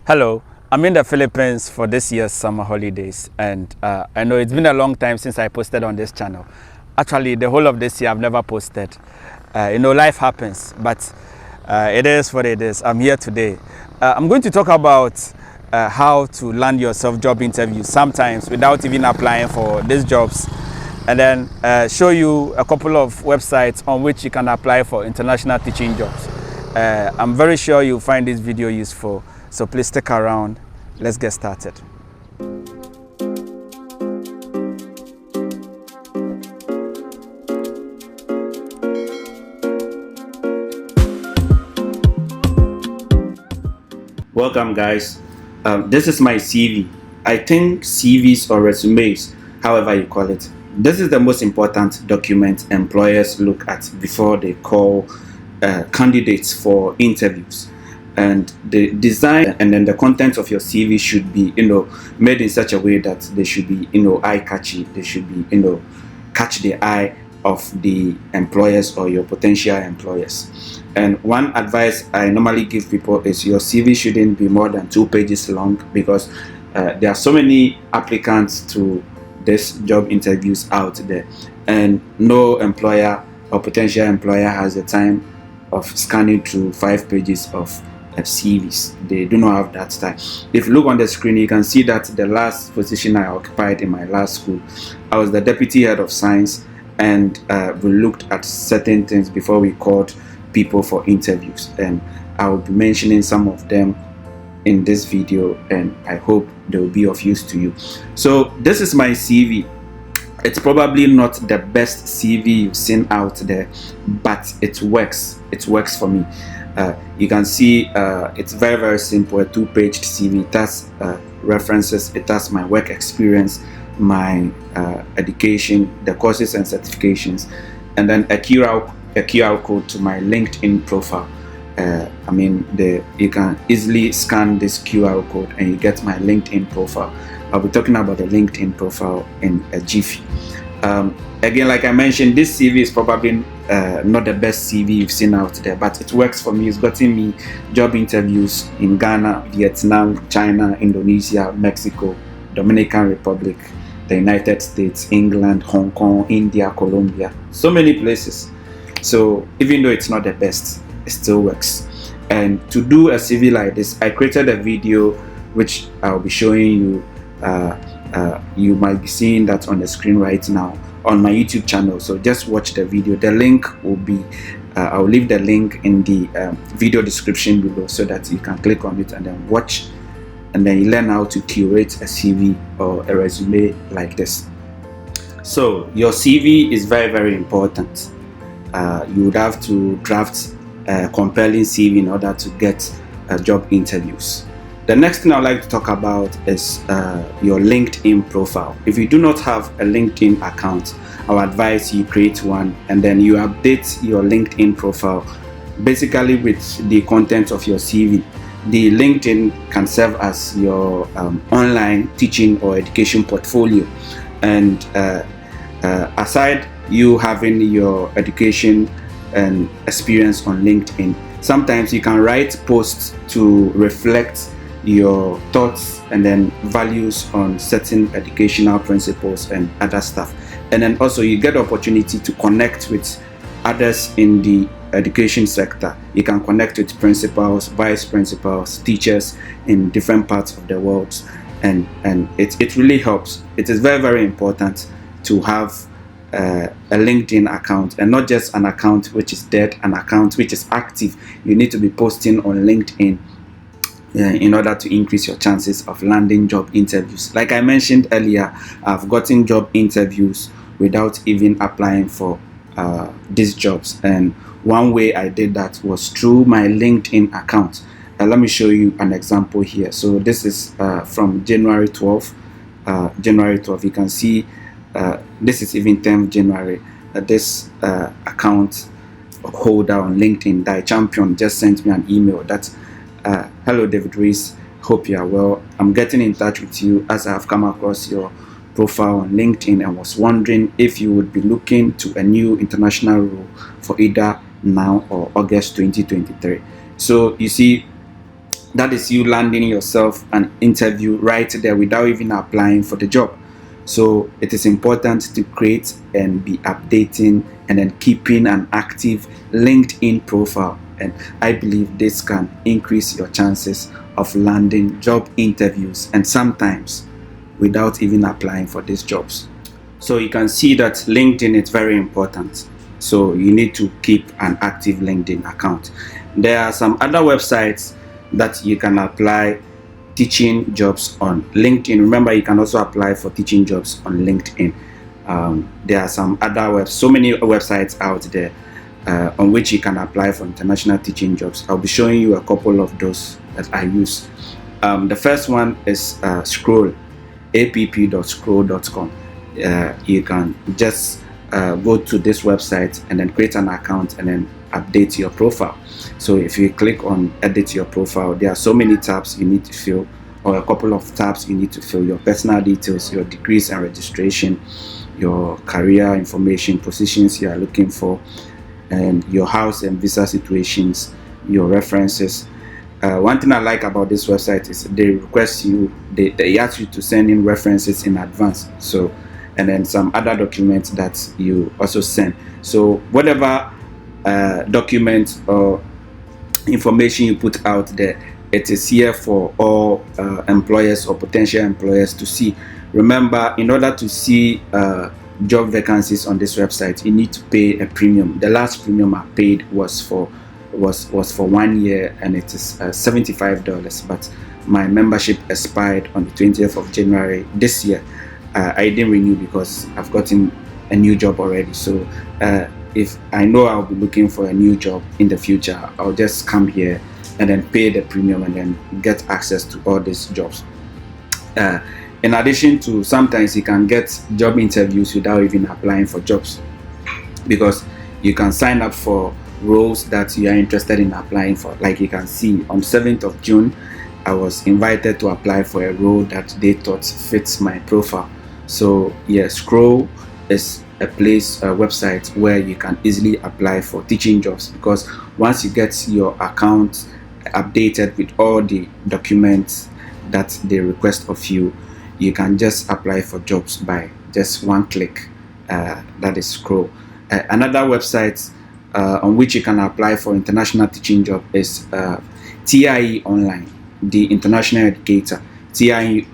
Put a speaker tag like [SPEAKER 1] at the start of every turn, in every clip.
[SPEAKER 1] Hello, I'm in the Philippines for this year's summer holidays, and I know it's been a long time since I posted on this channel. Actually, the whole of this year I've never posted. Life happens, but it is what it is. I'm here today. I'm going to talk about how to land yourself job interviews sometimes without even applying for these jobs, and then show you a couple of websites on which you can apply for international teaching jobs. I'm very sure you'll find this video useful. So please stick around. Let's get started. Welcome, guys. This is my CV. I think CVs or resumes, however you call it, this is the most important document employers look at before they call candidates for interviews. And the design and then the content of your CV should be, made in such a way that they should be, eye-catchy. They should be, catch the eye of the employers or your potential employers. And one advice I normally give people is your CV shouldn't be more than 2 pages long, because there are so many applicants to this job interviews out there, and no employer or potential employer has the time of scanning through 5 pages of CVs. They do not have that time. If you look on the screen, you can see that the last position I occupied in my last school, I was the deputy head of science, and we looked at certain things before we called people for interviews, and I will be mentioning some of them in this video, and I hope they will be of use to you. So this is my CV. It's probably not the best CV you've seen out there, but it works. It works for me. You can see it's very, very simple, a 2-page CV. It has references, it has my work experience, my education, the courses and certifications, and then a QR code to my LinkedIn profile. You can easily scan this QR code and you get my LinkedIn profile. I'll be talking about the LinkedIn profile in a jiffy. Again, like I mentioned, this CV is probably not the best CV you've seen out there, but it works for me. It's gotten me job interviews in Ghana, Vietnam, China, Indonesia, Mexico, Dominican Republic, the United States, England, Hong Kong, India, Colombia, so many places. So even though it's not the best, it still works. And to do a CV like this, I created a video which I'll be showing you. You might be seeing that on the screen right now on my YouTube channel. So just watch the video. The link will be I'll leave the link in the video description below, so that you can click on it and then watch, and then you learn how to curate a CV or a resume like this. So your CV is very, very important. You would have to draft a compelling CV in order to get job interviews. The next thing I'd like to talk about is your LinkedIn profile. If you do not have a LinkedIn account, I would advise you create one, and then you update your LinkedIn profile basically with the content of your CV. The LinkedIn can serve as your online teaching or education portfolio. And aside you having your education and experience on LinkedIn, sometimes you can write posts to reflect your thoughts and then values on certain educational principles and other stuff. And then also you get the opportunity to connect with others in the education sector. You can connect with principals, vice principals, teachers in different parts of the world, and it really helps. It is very, very important to have a LinkedIn account, and not just an account which is dead, an account which is active. You need to be posting on LinkedIn in order to increase your chances of landing job interviews. Like I mentioned earlier, I've gotten job interviews without even applying for these jobs, and one way I did that was through my LinkedIn account. Let me show you an example here. So this is from January 12th. You can see this is even 10th January. This account holder on LinkedIn, Die Champion, just sent me an email that hello David Reese, hope you are well. I'm getting in touch with you as I have come across your profile on LinkedIn and was wondering if you would be looking to a new international role for either now or August 2023. So you see, That is you landing yourself an interview right there without even applying for the job. So it is important to create and be updating and then keeping an active LinkedIn profile. And I believe this can increase your chances of landing job interviews, and sometimes without even applying for these jobs. So you can see that LinkedIn is very important. So you need to keep an active LinkedIn account. There are some other websites that you can apply teaching jobs on LinkedIn. Remember, you can also apply for teaching jobs on LinkedIn. There are some other so many websites out there on which you can apply for international teaching jobs. I'll be showing you a couple of those that I use. The first one is Scroll, app.scroll.com. You can just go to this website and then create an account and then update your profile. So if you click on edit your profile, there are so many tabs you need to fill, or a couple of tabs you need to fill: your personal details, your degrees and registration, your career information, positions you are looking for, and your house and visa situations, your references. One thing I like about this website is they ask you to send in references in advance. So, and then some other documents that you also send. So whatever document or information you put out there, it is here for all employers or potential employers to see. Remember, in order to see job vacancies on this website, you need to pay a premium. The last premium I paid was for 1 year, and it is $75, but my membership expired on the 20th of January this year. I didn't renew because I've gotten a new job already. So if I know I'll be looking for a new job in the future, I'll just come here and then pay the premium and then get access to all these jobs. In addition to, sometimes you can get job interviews without even applying for jobs, because you can sign up for roles that you are interested in applying for. Like you can see, on 7th of June, I was invited to apply for a role that they thought fits my profile. So yeah, Scroll is a website where you can easily apply for teaching jobs, because once you get your account updated with all the documents that they request of you, you can just apply for jobs by just one click. That is Scroll. Another website on which you can apply for international teaching job is TIE Online, the international educator. TIE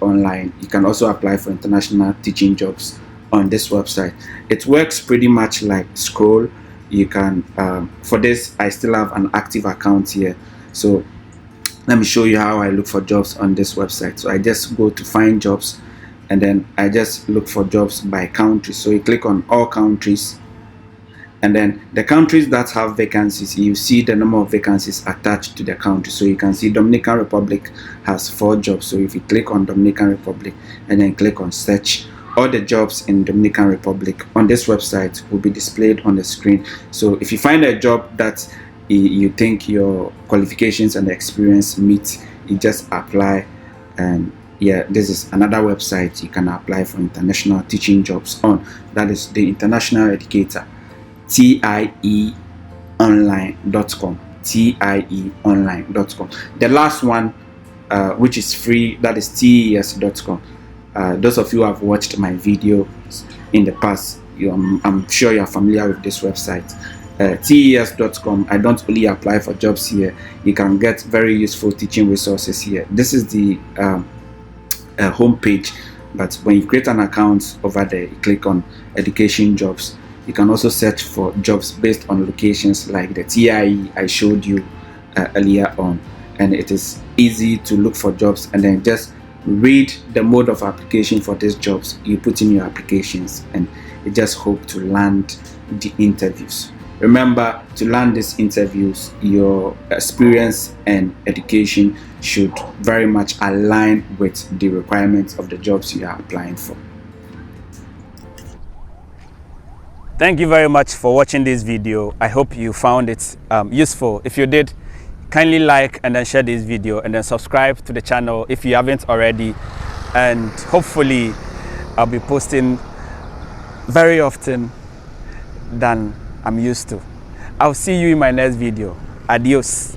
[SPEAKER 1] Online. You can also apply for international teaching jobs on this website. It works pretty much like Scroll. You can for this, I still have an active account here, so let me show you how I look for jobs on this website. So I just go to find jobs, and then I just look for jobs by country. So you click on all countries, and then the countries that have vacancies, you see the number of vacancies attached to the country. So you can see Dominican Republic has 4 jobs. So if you click on Dominican Republic and then click on search, all the jobs in Dominican Republic on this website will be displayed on the screen. So if you find a job that you think your qualifications and experience meet, you just apply. And yeah, this is another website you can apply for international teaching jobs on. That is the International Educator, TIEonline.com. TIEonline.com. The last one, which is free, that is TES.com. Those of you who have watched my videos in the past, I'm sure you are familiar with this website. TES.com. I don't only apply for jobs here. You can get very useful teaching resources here. This is the home page, but when you create an account over there, you click on education jobs. You can also search for jobs based on locations like the TIE I showed you earlier on, and it is easy to look for jobs and then just read the mode of application for these jobs. You put in your applications and you just hope to land the interviews. Remember, to land these interviews, your experience and education should very much align with the requirements of the jobs you are applying for. Thank you very much for watching this video. I hope you found it useful. If you did, kindly like and then share this video, and then subscribe to the channel if you haven't already. And hopefully I'll be posting very often than I'm used to. I'll see you in my next video. Adios.